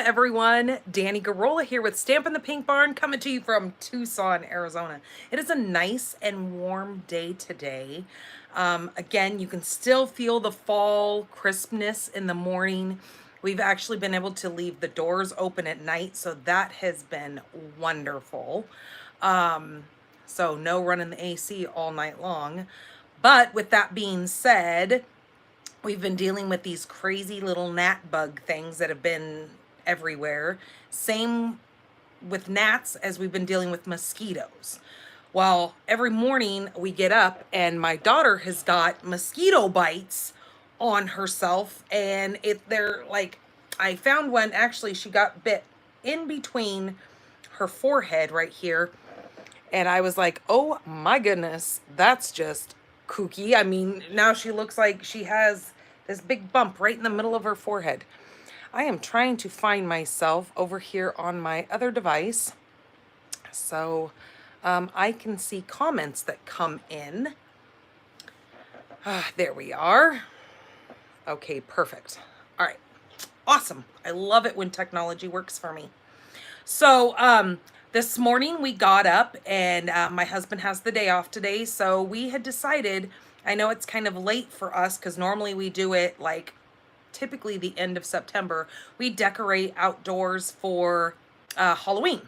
everyone. Danny Garola here with Stampin' the Pink Barn, coming to you from Tucson, Arizona. It is a nice and warm day today. Again, you can still feel the fall crispness in the morning. We've actually been able to leave the doors open at night, so that has been wonderful. So no running the AC all night long. But with that being said, we've been dealing with these crazy little gnat bug things that have been everywhere. Same with gnats as we've been dealing with mosquitoes. Well, every morning we get up and my daughter has got mosquito bites on herself, and they're like, I found one actually, she got bit in between her forehead right here, and I was like, oh my goodness, that's just kooky. I mean, now she looks like she has this big bump right in the middle of her forehead. I am trying to find myself over here on my other device so I can see comments that come in. There we are. Okay, perfect. All right, awesome. I love it when technology works for me. So this morning we got up, and my husband has the day off today, so we had decided, I know it's kind of late for us because normally we do it like typically the end of September. We decorate outdoors for Halloween.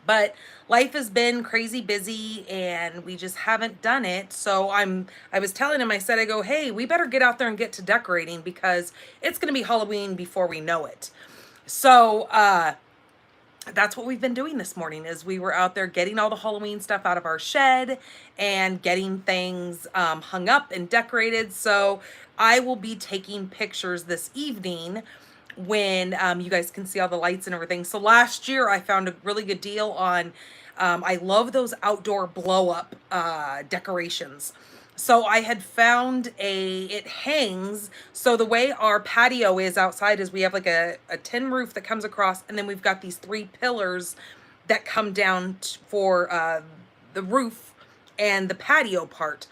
But life has been crazy busy and we just haven't done it. So I was telling him, I go, hey, we better get out there and get to decorating because it's going to be Halloween before we know it. So that's what we've been doing this morning, is we were out there getting all the Halloween stuff out of our shed and getting things hung up and decorated. So I will be taking pictures this evening when you guys can see all the lights and everything. So last year I found a really good deal on, I love those outdoor blow up decorations. So I had found it hangs. So the way our patio is outside is we have like a tin roof that comes across, and then we've got these 3 pillars that come down for the roof and the patio part.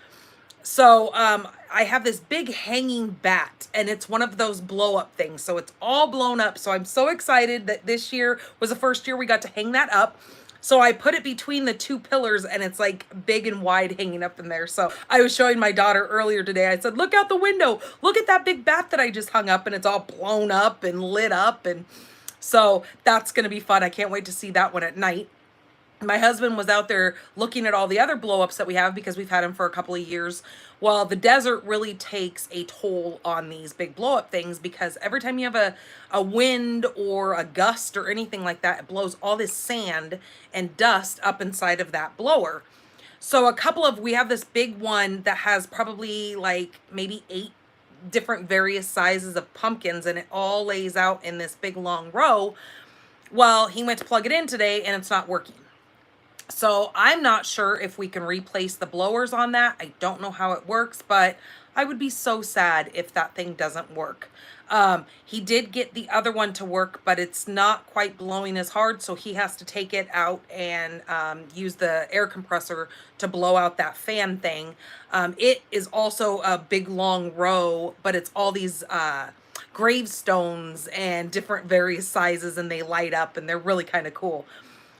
So I have this big hanging bat, and it's one of those blow up things. So it's all blown up. So I'm so excited that this year was the first year we got to hang that up. So I put it between the 2 pillars, and it's like big and wide hanging up in there. So I was showing my daughter earlier today. I said, look out the window. Look at that big bat that I just hung up, and it's all blown up and lit up. And so that's going to be fun. I can't wait to see that one at night. My husband was out there looking at all the other blow-ups that we have because we've had them for a couple of years. Well, the desert really takes a toll on these big blow-up things because every time you have a wind or a gust or anything like that, it blows all this sand and dust up inside of that blower. So we have this big one that has probably like maybe 8 different various sizes of pumpkins, and it all lays out in this big long row. Well, he went to plug it in today and it's not working. So I'm not sure if we can replace the blowers on that. I don't know how it works, but I would be so sad if that thing doesn't work. He did get the other one to work, but it's not quite blowing as hard, so he has to take it out and use the air compressor to blow out that fan thing. It is also a big long row, but it's all these gravestones and different various sizes, and they light up, and they're really kind of cool.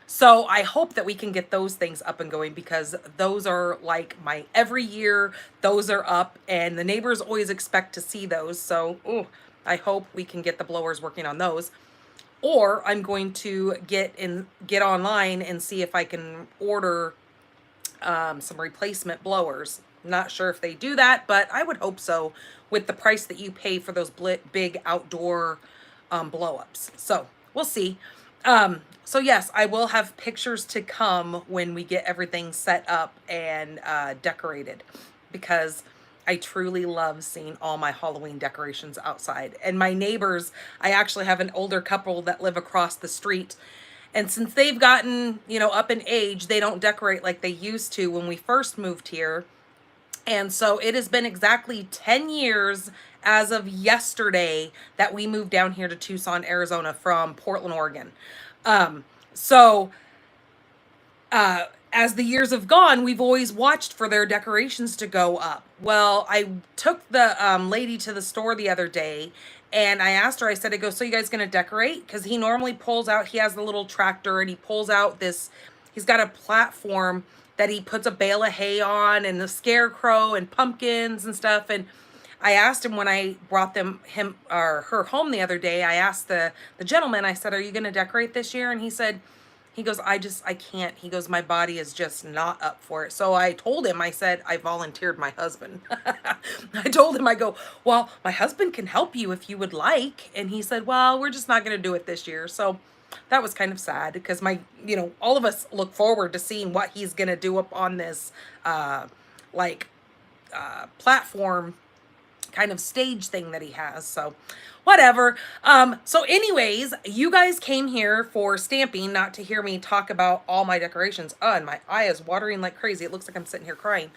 So I hope that we can get those things up and going because those are like my every year, those are up, and the neighbors always expect to see those. So I hope we can get the blowers working on those. Or I'm going to get online and see if I can order some replacement blowers. Not sure if they do that, but I would hope so with the price that you pay for those big outdoor blow-ups. So we'll see. So yes, I will have pictures to come when we get everything set up and decorated, because I truly love seeing all my Halloween decorations outside. And my neighbors, I actually have an older couple that live across the street. And since they've gotten, up in age, they don't decorate like they used to when we first moved here. And so it has been exactly 10 years as of yesterday that we moved down here to Tucson, Arizona from Portland, Oregon. So as the years have gone, we've always watched for their decorations to go up. Well, I took the lady to the store the other day, And I asked her, I said, I go, so you guys gonna decorate? Because he normally pulls out, he has the little tractor and he pulls out this, he's got a platform that he puts a bale of hay on and the scarecrow and pumpkins and stuff. And I asked him when I brought him or her home the other day, I asked the gentleman, I said, are you gonna decorate this year? And he said, he goes, I can't. He goes, my body is just not up for it. So I told him, I said, I volunteered my husband. I told him, I go, well, my husband can help you if you would like. And he said, well, we're just not going to do it this year. So that was kind of sad because all of us look forward to seeing what he's going to do up on this, like, platform kind of stage thing that he has. So whatever. So anyways, you guys came here for stamping, not to hear me talk about all my decorations. And my eye is watering like crazy. It looks like I'm sitting here crying.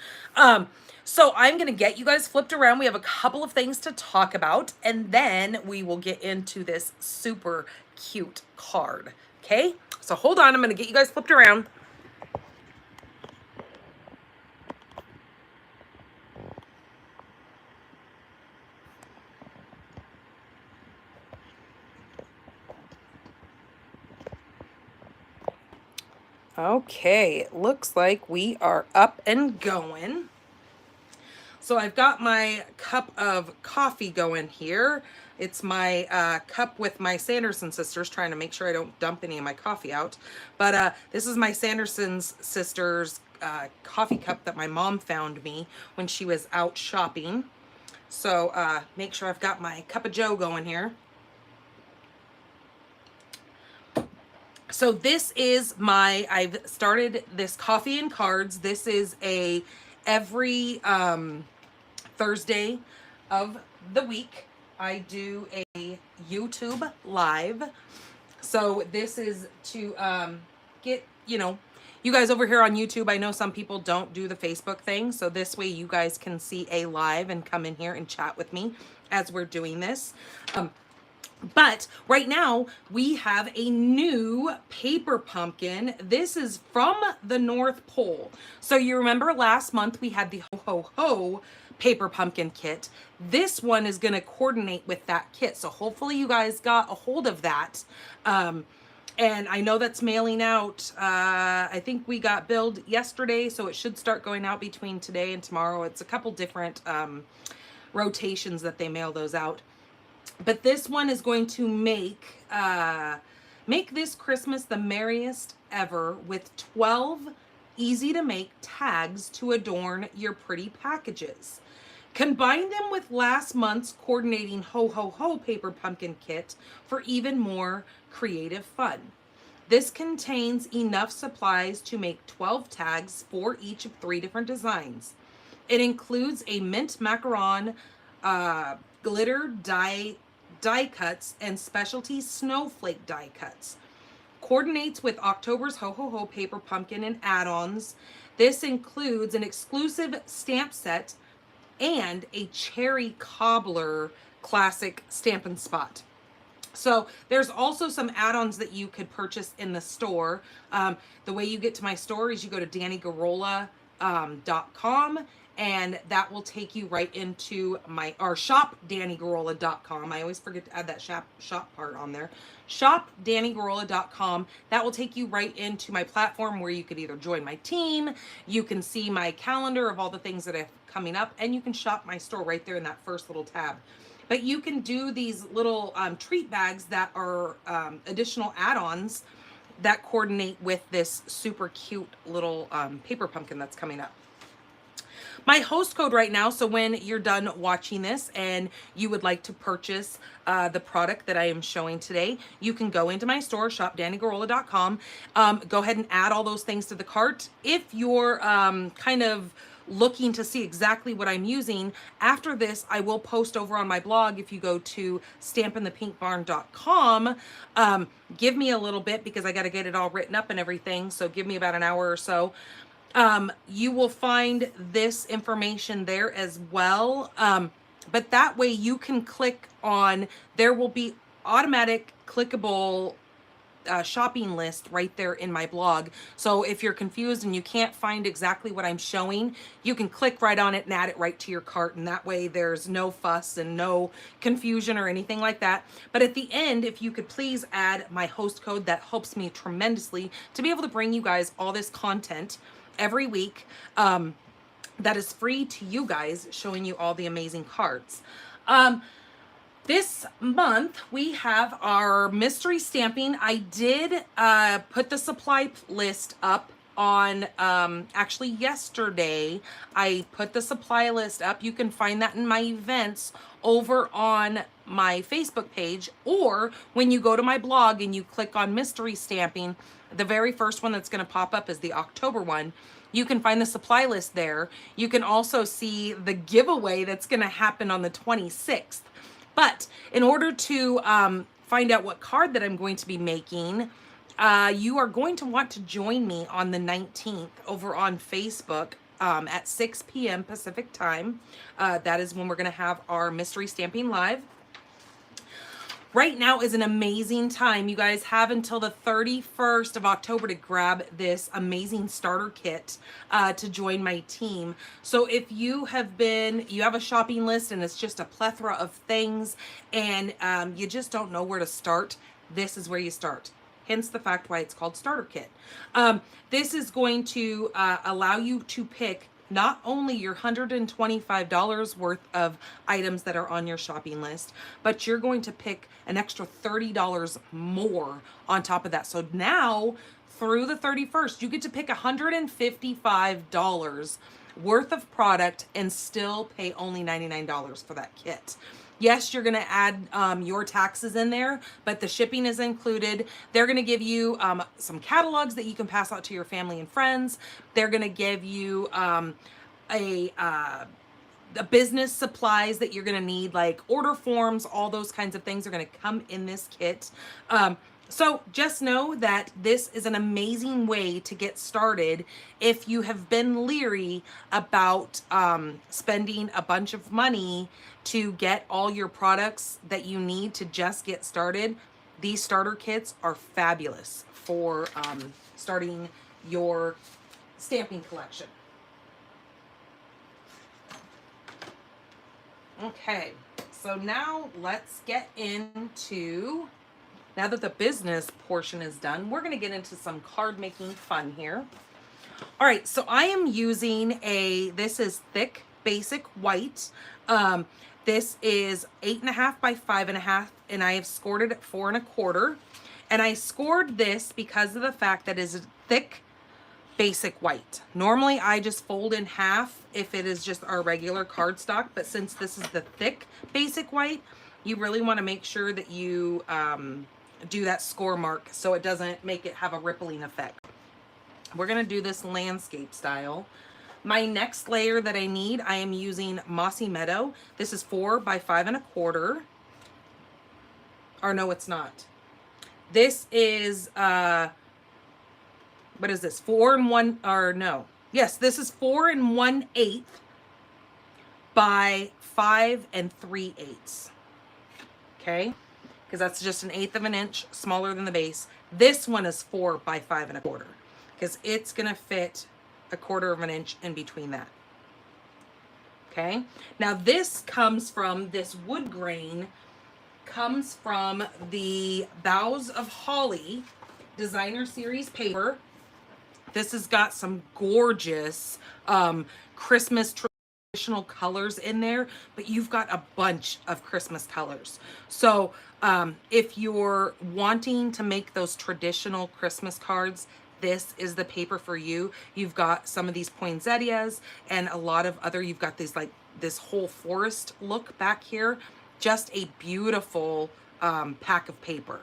So I'm going to get you guys flipped around. We have a couple of things to talk about, and then we will get into this super cute card. Okay? So hold on. I'm going to get you guys flipped around. Okay, it looks like we are up and going. So I've got my cup of coffee going here. It's my cup with my Sanderson sisters, trying to make sure I don't dump any of my coffee out. But this is my Sanderson's sisters coffee cup that my mom found me when she was out shopping. So make sure I've got my cup of joe going here. So this is I've started this coffee and cards. This is every Thursday of the week, I do a YouTube live. So this is to get, you guys over here on YouTube. I know some people don't do the Facebook thing. So this way you guys can see a live and come in here and chat with me as we're doing this. But right now we have a new paper pumpkin. This is from the North Pole. So you remember last month we had the Ho Ho Ho paper pumpkin kit. This one is going to coordinate with that kit. So hopefully you guys got a hold of that. And I know that's mailing out. I think we got billed yesterday, so it should start going out between today and tomorrow. It's a couple different rotations that they mail those out. But this one is going to make this Christmas the merriest ever with 12 easy to make tags to adorn your pretty packages. Combine them with last month's coordinating Ho Ho Ho paper pumpkin kit for even more creative fun. This contains enough supplies to make 12 tags for each of 3 different designs. It includes a mint macaron, glitter die cuts, and specialty snowflake die cuts. Coordinates with October's Ho Ho Ho paper pumpkin and add-ons. This includes an exclusive stamp set and a cherry cobbler classic Stampin' Spot. So there's also some add-ons that you could purchase in the store. The way you get to my store is you go to DannyGarola.com, and that will take you right into shop DannyGarola.com. I always forget to add that shop part on there. Shop DannyGarola.com. That will take you right into my platform where you could either join my team, you can see my calendar of all the things that are coming up, and you can shop my store right there in that first little tab. But you can do these little treat bags that are additional add-ons that coordinate with this super cute little paper pumpkin that's coming up. My host code right now, so when you're done watching this and you would like to purchase the product that I am showing today, you can go into my store, shopdannygarola.com. Go ahead and add all those things to the cart. If you're kind of looking to see exactly what I'm using, after this, I will post over on my blog. If you go to stampinthepinkbarn.com, give me a little bit because I got to get it all written up and everything. So give me about an hour or so. You will find this information there as well. But that way you can click on, there will be automatic clickable shopping list right there in my blog. So if you're confused and you can't find exactly what I'm showing, you can click right on it and add it right to your cart. And that way there's no fuss and no confusion or anything like that. But at the end, if you could please add my host code, that helps me tremendously to be able to bring you guys all this content every week. That is free to you guys, showing you all the amazing cards. This month we have our mystery stamping. I did put the supply list up on actually yesterday. I put the supply list up. You can find that in my events over on my Facebook page, or when you go to my blog and you click on mystery stamping, the very first one that's going to pop up is the October one. You can find the supply list there. You can also see the giveaway that's going to happen on the 26th. But in order to find out what card that I'm going to be making, you are going to want to join me on the 19th over on Facebook at 6 p.m. Pacific time. That is when we're going to have our mystery stamping live. Right now is an amazing time. You guys have until the 31st of October to grab this amazing starter kit to join my team. So if you have a shopping list and it's just a plethora of things and you just don't know where to start, this is where you start. Hence the fact why it's called starter kit. This is going to allow you to pick not only your $125 worth of items that are on your shopping list, but you're going to pick an extra $30 more on top of that. So now through the 31st, you get to pick $155 worth of product and still pay only $99 for that kit. Yes, you're going to add your taxes in there, but the shipping is included. They're going to give you some catalogs that you can pass out to your family and friends. They're going to give you a business supplies that you're going to need, like order forms, all those kinds of things are going to come in this kit. So just know that this is an amazing way to get started if you have been leery about spending a bunch of money to get all your products that you need to just get started. These starter kits are fabulous for starting your stamping collection. Okay, so now let's get into... Now that the business portion is done, we're going to get into some card making fun here. All right, so I am using this is thick basic white. This is 8.5 by 5.5, and I have scored it at 4 1/4. And I scored this because of the fact that it is thick basic white. Normally I just fold in half if it is just our regular cardstock, but since this is the thick basic white, you really want to make sure that you do that score mark so it doesn't make it have a rippling effect. We're going to do this landscape style. My next layer that I need, I am using Mossy Meadow. This is 4 by 5 1/4. Or no, it's not. This is, what is this? 4 1, or no. Yes, this is 4 1/8 by 5 3/8. Okay? Because that's just 1/8 of an inch smaller than the base. This one is 4 by 5 1/4 because it's going to fit 1/4 of an inch in between that. Okay? Now this comes from, this wood grain comes from the Boughs of Holly Designer Series paper. This has got some gorgeous Christmas traditional colors in there, but you've got a bunch of Christmas colors. So if you're wanting to make those traditional Christmas cards, this is the paper for you. You've got some of these poinsettias and a lot of other, you've got these, like this whole forest look back here. Just a beautiful pack of paper.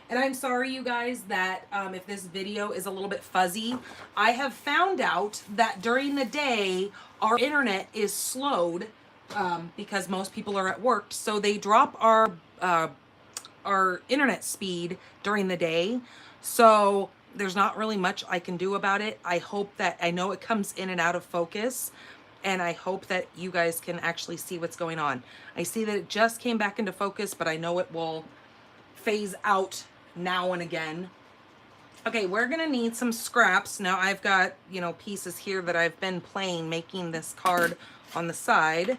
And I'm sorry, you guys, that if this video is a little bit fuzzy, I have found out that during the day, our internet is slowed because most people are at work. So they drop our internet speed during the day. So there's not really much I can do about it. I hope that, I know it comes in and out of focus, and I hope that you guys can actually see what's going on. I see that it just came back into focus, but I know it will phase out now and again. Okay, we're gonna need some scraps. Now I've got, you know, pieces here that I've been playing making this card on the side.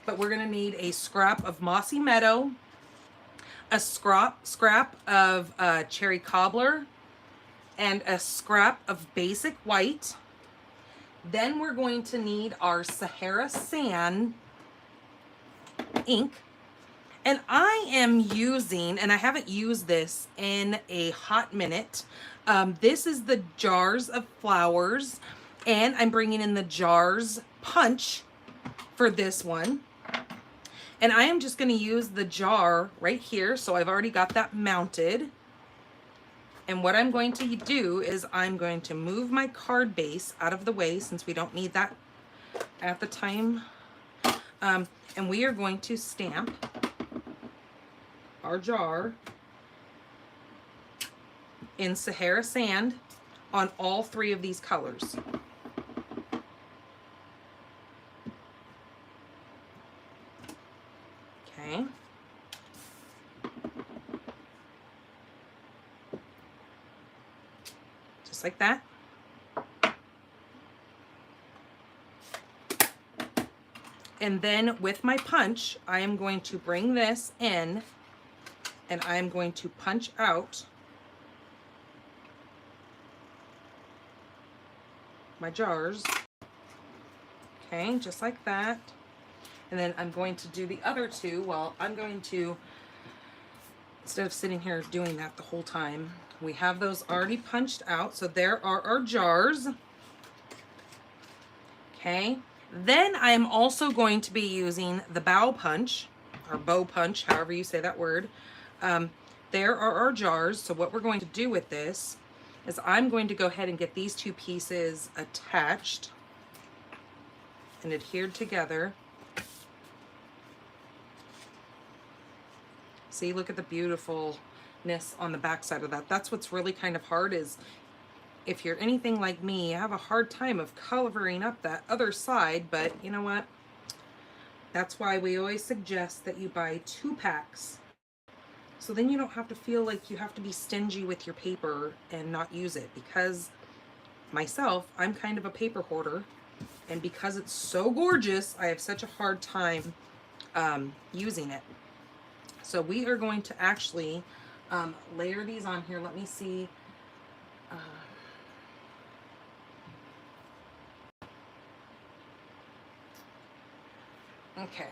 But we're gonna need a scrap of Mossy Meadow, a scrap of cherry cobbler, and a scrap of basic white. Then we're going to need our Sahara Sand ink. And I am using, and I haven't used this in a hot minute, this is the Jars of Flowers, and I'm bringing in the Jars Punch for this one. And I am just going to use the jar right here, so I've already got that mounted. And what I'm going to do is I'm going to move my card base out of the way since we don't need that at the time. And we are going to stamp our jar in Sahara Sand on all three of these colors. Okay. Just like that. And then with my punch, I am going to bring this in and I am going to punch out my jars. Okay, just like that. And then I'm going to do the other two. Well, I'm going to, instead of sitting here doing that the whole time, we have those already punched out. So there are our jars. Okay. Then I am also going to be using the bow punch, or bow punch, however you say that word. There are our jars. So what we're going to do with this is I'm going to go ahead and get these two pieces attached and adhered together. See, look at the beautifulness on the back side of that. That's what's really kind of hard is if you're anything like me, you have a hard time of covering up that other side, but you know what? That's why we always suggest that you buy 2 packs. So then you don't have to feel like you have to be stingy with your paper and not use it, because myself, I'm kind of a paper hoarder, and because it's so gorgeous, I have such a hard time using it. So we are going to actually layer these on here. Let me see. Okay.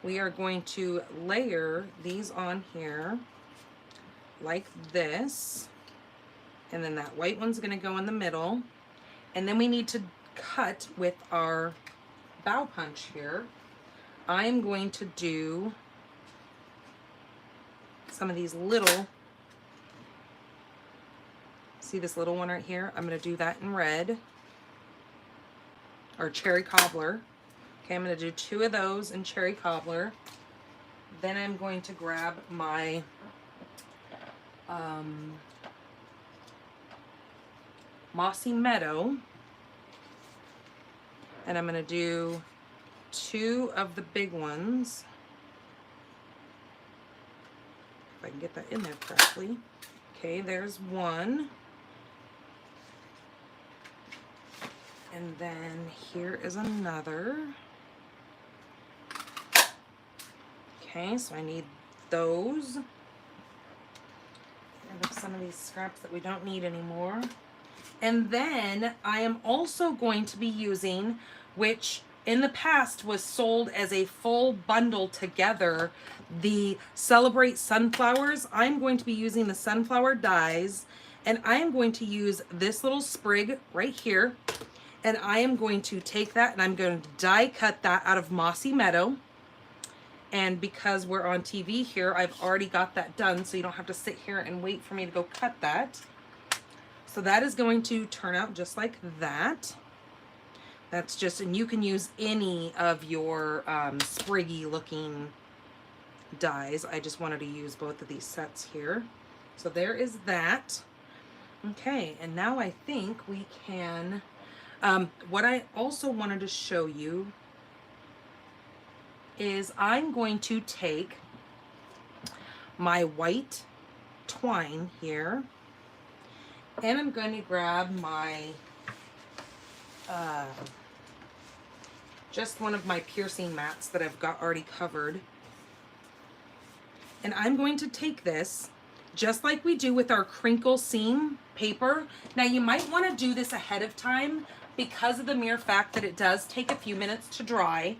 We are going to layer these on here like this. And then that white one's going to go in the middle. And then we need to cut with our bow punch here. I'm going to do some of these little, see this little one right here? I'm going to do that in red, or cherry cobbler. Okay, I'm going to do 2 of those in cherry cobbler. Then I'm going to grab my Mossy Meadow, and I'm going to do 2 of the big ones. If I can get that in there correctly. Okay, there's one. And then here is another. Okay, so I need those. Get rid of some of these scraps that we don't need anymore. And then I am also going to be using, which in the past was sold as a full bundle together, the Celebrate Sunflowers. I'm going to be using the sunflower dies, and I am going to use this little sprig right here, and I am going to take that and I'm going to die cut that out of Mossy Meadow. And because we're on TV here, I've already got that done, so you don't have to sit here and wait for me to go cut that. So that is going to turn out just like that. That's just, and you can use any of your spriggy looking dies. I just wanted to use both of these sets here. So there is that. Okay, and now I think we can, what I also wanted to show you is I'm going to take my white twine here, and I'm going to grab my just one of my piercing mats that I've got already covered. And I'm going to take this just like we do with our crinkle seam paper. Now you might want to do this ahead of time because of the mere fact that it does take a few minutes to dry,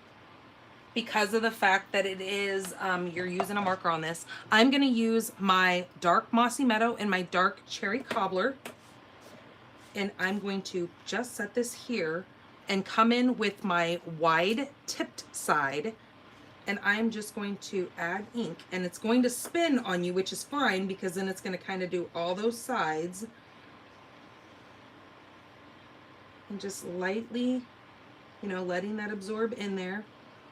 because of the fact that it is, you're using a marker on this. I'm going to use my dark Mossy Meadow and my dark Cherry Cobbler. And I'm going to just set this here and come in with my wide tipped side, and I'm just going to add ink, and it's going to spin on you, which is fine because then it's going to kind of do all those sides, and just lightly, you know, letting that absorb in there.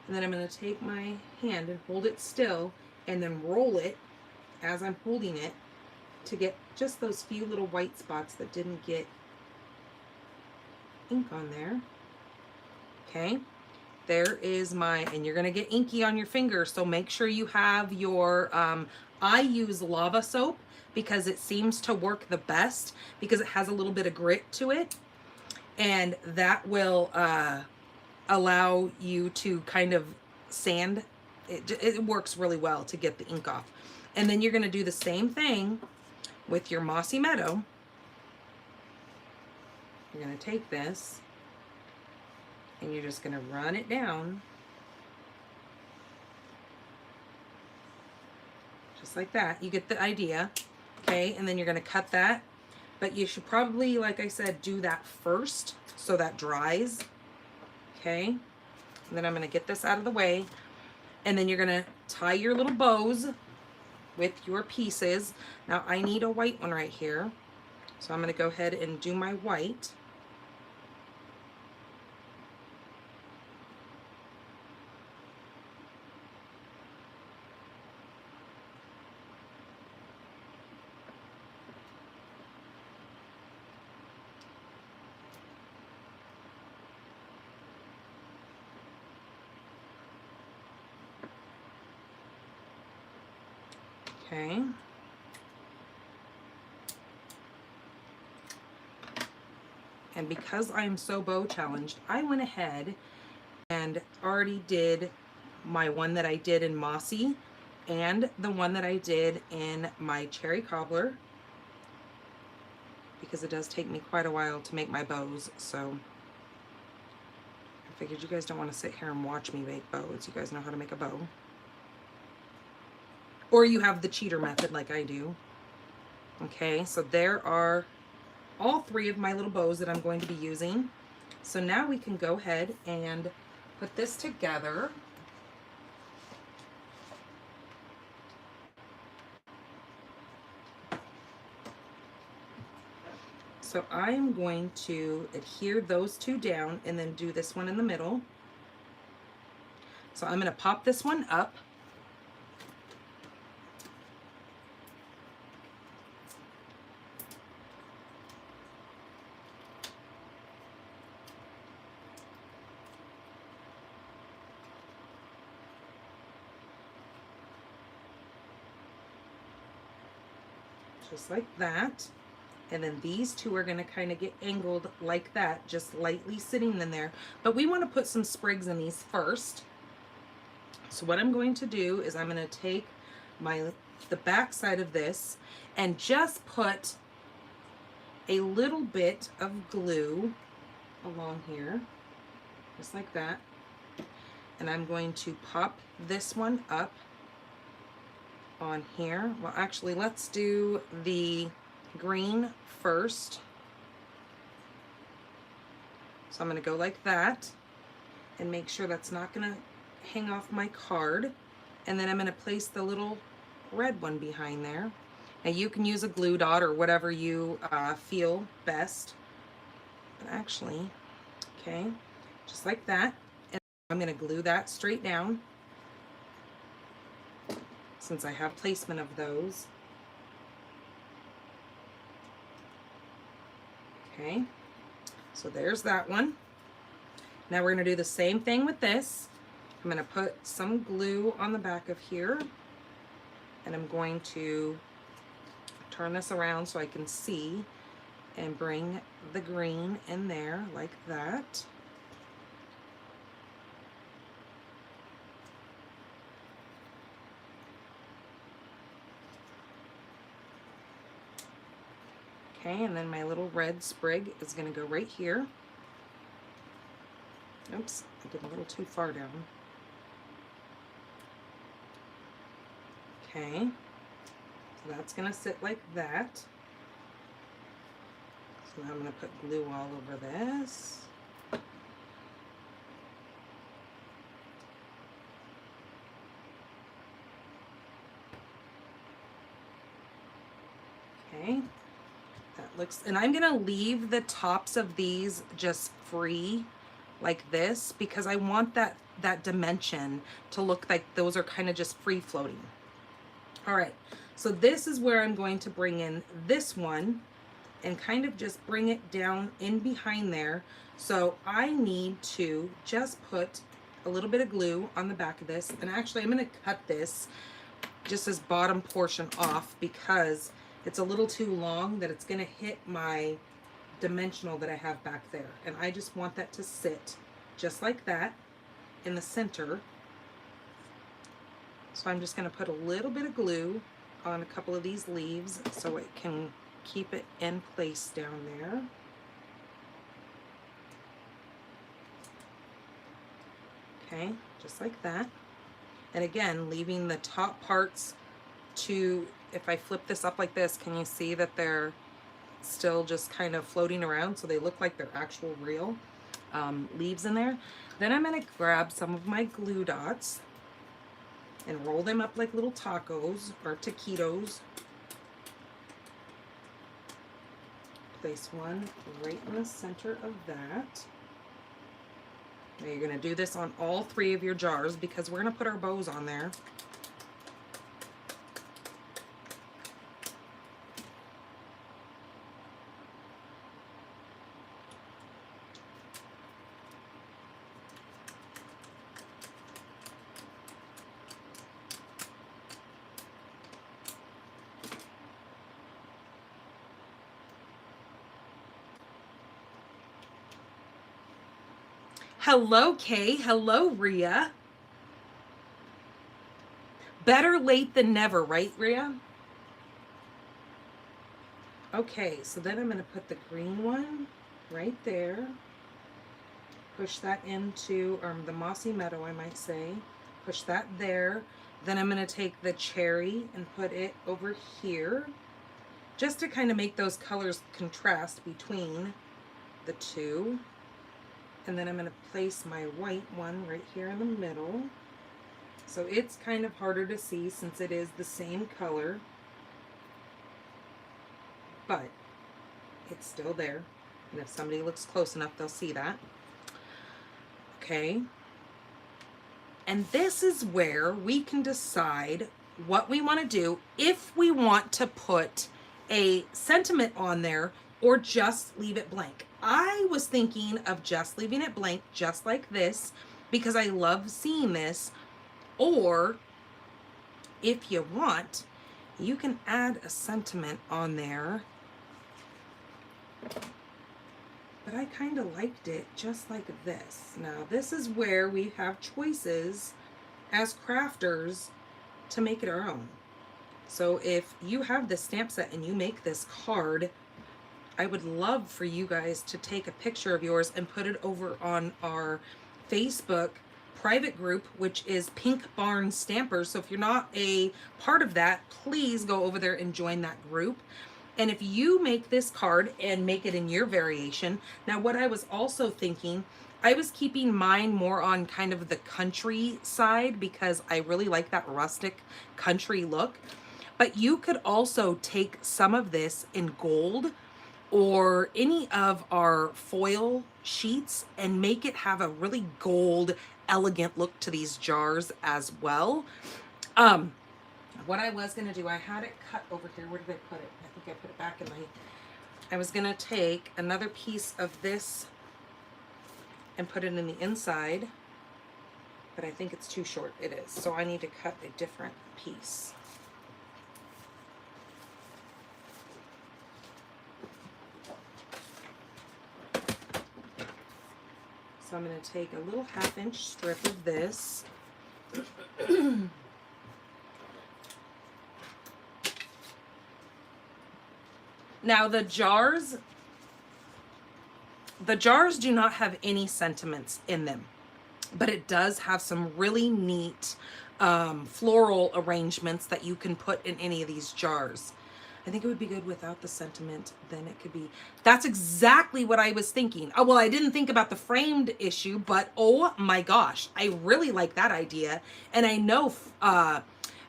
And then I'm going to take my hand and hold it still and then roll it as I'm holding it to get just those few little white spots that didn't get ink on there. Okay, there is my, and you're gonna get inky on your finger, so make sure you have your, I use lava soap because it seems to work the best because it has a little bit of grit to it, and that will allow you to kind of sand, it works really well to get the ink off. And then you're gonna do the same thing with your Mossy Meadow. You're gonna take this and you're just gonna run it down just like that. You get the idea, okay? And then you're gonna cut that, but you should probably, like I said, do that first so that dries, okay? And then I'm gonna get this out of the way, and then you're gonna tie your little bows with your pieces. Now I need a white one right here, so I'm gonna go ahead and do my white. Okay. And because I'm so bow challenged, I went ahead and already did my one that I did in Mossy and the one that I did in my Cherry Cobbler, because it does take me quite a while to make my bows, so I figured you guys don't want to sit here and watch me make bows. You guys know how to make a bow. Or you have the cheater method like I do. Okay, so there are all three of my little bows that I'm going to be using. So now we can go ahead and put this together. So I'm going to adhere those two down and then do this one in the middle. So I'm going to pop this one up. Just like that. And then these two are going to kind of get angled like that, just lightly sitting in there. But we want to put some sprigs in these first. So what I'm going to do is I'm going to take the back side of this and just put a little bit of glue along here, just like that. And I'm going to pop this one up on here. Well, actually, let's do the green first. So I'm going to go like that and make sure that's not going to hang off my card. And then I'm going to place the little red one behind there. Now you can use a glue dot or whatever you feel best. But actually, okay, just like that. And I'm going to glue that straight down, since I have placement of those. Okay, so there's that one. Now we're going to do the same thing with this. I'm going to put some glue on the back of here, and I'm going to turn this around so I can see and bring the green in there like that. Okay, and then my little red sprig is going to go right here. Oops, I did a little too far down. Okay, so that's going to sit like that. So now I'm going to put glue all over this. Okay, that looks, and I'm going to leave the tops of these just free like this because I want that dimension to look like those are kind of just free floating. All right, so this is where I'm going to bring in this one and kind of just bring it down in behind there. So I need to just put a little bit of glue on the back of this, and actually I'm going to cut this just this bottom portion off because it's a little too long that it's going to hit my dimensional that I have back there, and I just want that to sit just like that in the center. So I'm just going to put a little bit of glue on a couple of these leaves so it can keep it in place down there. Okay, just like that. And again, leaving the top parts to, if I flip this up like this, can you see that they're still just kind of floating around so they look like they're actual real leaves in there? Then I'm going to grab some of my glue dots and roll them up like little tacos or taquitos. Place one right in the center of that. Now you're going to do this on all three of your jars because we're going to put our bows on there. Hello, Kay. Hello, Rhea. Better late than never, right, Rhea? Okay, so then I'm going to put the green one right there. Push that into, the mossy meadow, I might say. Push that there. Then I'm going to take the cherry and put it over here, just to kind of make those colors contrast between the two. And then I'm going to place my white one right here in the middle. So it's kind of harder to see since it is the same color, but it's still there. And if somebody looks close enough, they'll see that. Okay. And this is where we can decide what we want to do, if we want to put a sentiment on there or just leave it blank. I was thinking of just leaving it blank, just like this, because I love seeing this. Or if you want, you can add a sentiment on there. But I kind of liked it just like this. Now, this is where we have choices as crafters to make it our own. So if you have this stamp set and you make this card, I would love for you guys to take a picture of yours and put it over on our Facebook private group, which is Pink Barn Stampers. So if you're not a part of that, please go over there and join that group. And if you make this card and make it in your variation, now what I was also thinking, I was keeping mine more on kind of the country side because I really like that rustic country look. But you could also take some of this in gold or any of our foil sheets and make it have a really gold, elegant look to these jars as well. What I was gonna do, I had it cut over here. Where did I put it? I think I put it back in my, I was gonna take another piece of this and put it in the inside, but I think it's too short. It is. So I need to cut a different piece. So I'm going to take a little 1/2-inch strip of this. Now the jars do not have any sentiments in them, but it does have some really neat floral arrangements that you can put in any of these jars. I think it would be good without the sentiment. Then it could be, that's exactly what I was thinking. Oh, well, I didn't think about the framed issue, but oh my gosh, I really like that idea. And I know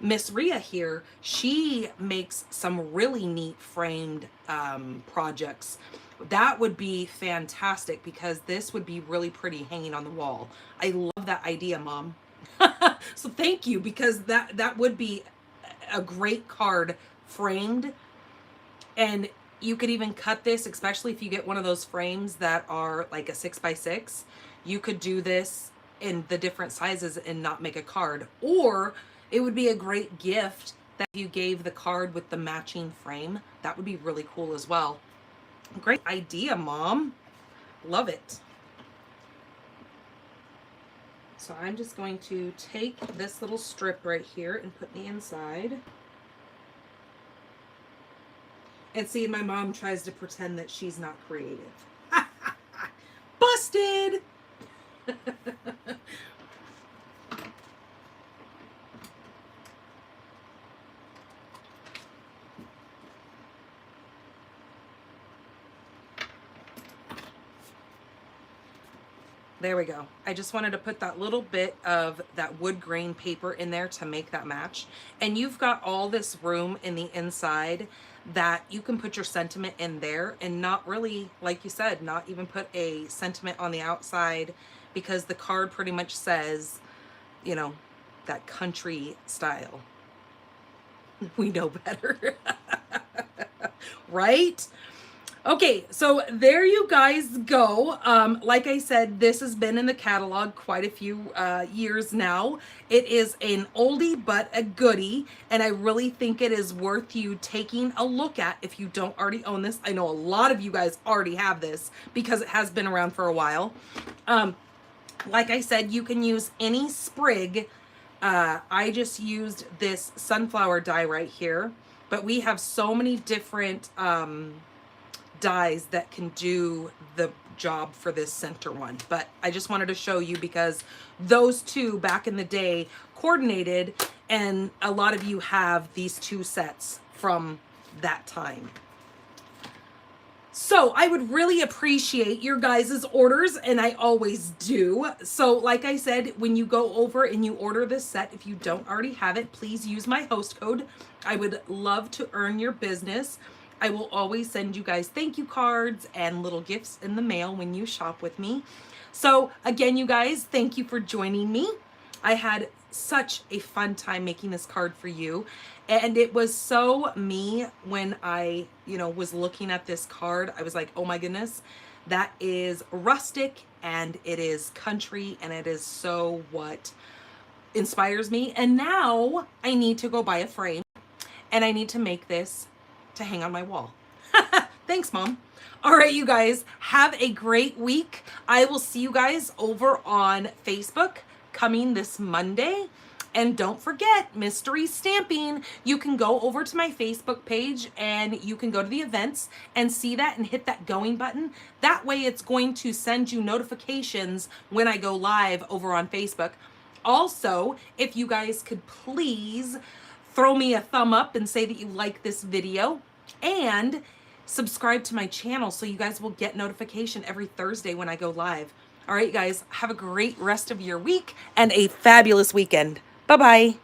Miss Rhea here, she makes some really neat framed projects. That would be fantastic because this would be really pretty hanging on the wall. I love that idea, Mom. So thank you, because that would be a great card framed. And you could even cut this, especially if you get one of those frames that are like a 6x6. You could do this in the different sizes and not make a card. Or it would be a great gift that you gave the card with the matching frame. That would be really cool as well. Great idea, Mom. Love it. So I'm just going to take this little strip right here and put the inside. And see, my mom tries to pretend that she's not creative. Busted! There we go. I just wanted to put that little bit of that wood grain paper in there to make that match. And you've got all this room in the inside that you can put your sentiment in there and not really, like you said, not even put a sentiment on the outside, because the card pretty much says, you know, that country style. We know better. Right? Okay, so there you guys go. Like I said, this has been in the catalog quite a few years now. It is an oldie but a goodie, and I really think it is worth you taking a look at if you don't already own this. I know a lot of you guys already have this because it has been around for a while. Like I said, you can use any sprig. I just used this sunflower die right here, but we have so many different dies that can do the job for this center one. But I just wanted to show you because those two back in the day coordinated, and a lot of you have these two sets from that time. So I would really appreciate your guys' orders, and I always do. So like I said, when you go over and you order this set, if you don't already have it, please use my host code. I would love to earn your business. I will always send you guys thank you cards and little gifts in the mail when you shop with me. So again, you guys, thank you for joining me. I had such a fun time making this card for you. And it was so me when I, was looking at this card. I was like, oh my goodness, that is rustic and it is country and it is so what inspires me. And now I need to go buy a frame and I need to make this to hang on my wall. Thanks, Mom. All right, you guys, have a great week. I will see you guys over on Facebook coming this Monday. And don't forget, Mystery Stamping. You can go over to my Facebook page and you can go to the events and see that and hit that going button. That way it's going to send you notifications when I go live over on Facebook. Also, if you guys could please throw me a thumb up and say that you like this video and subscribe to my channel so you guys will get notification every Thursday when I go live. All right, guys, have a great rest of your week and a fabulous weekend. Bye-bye.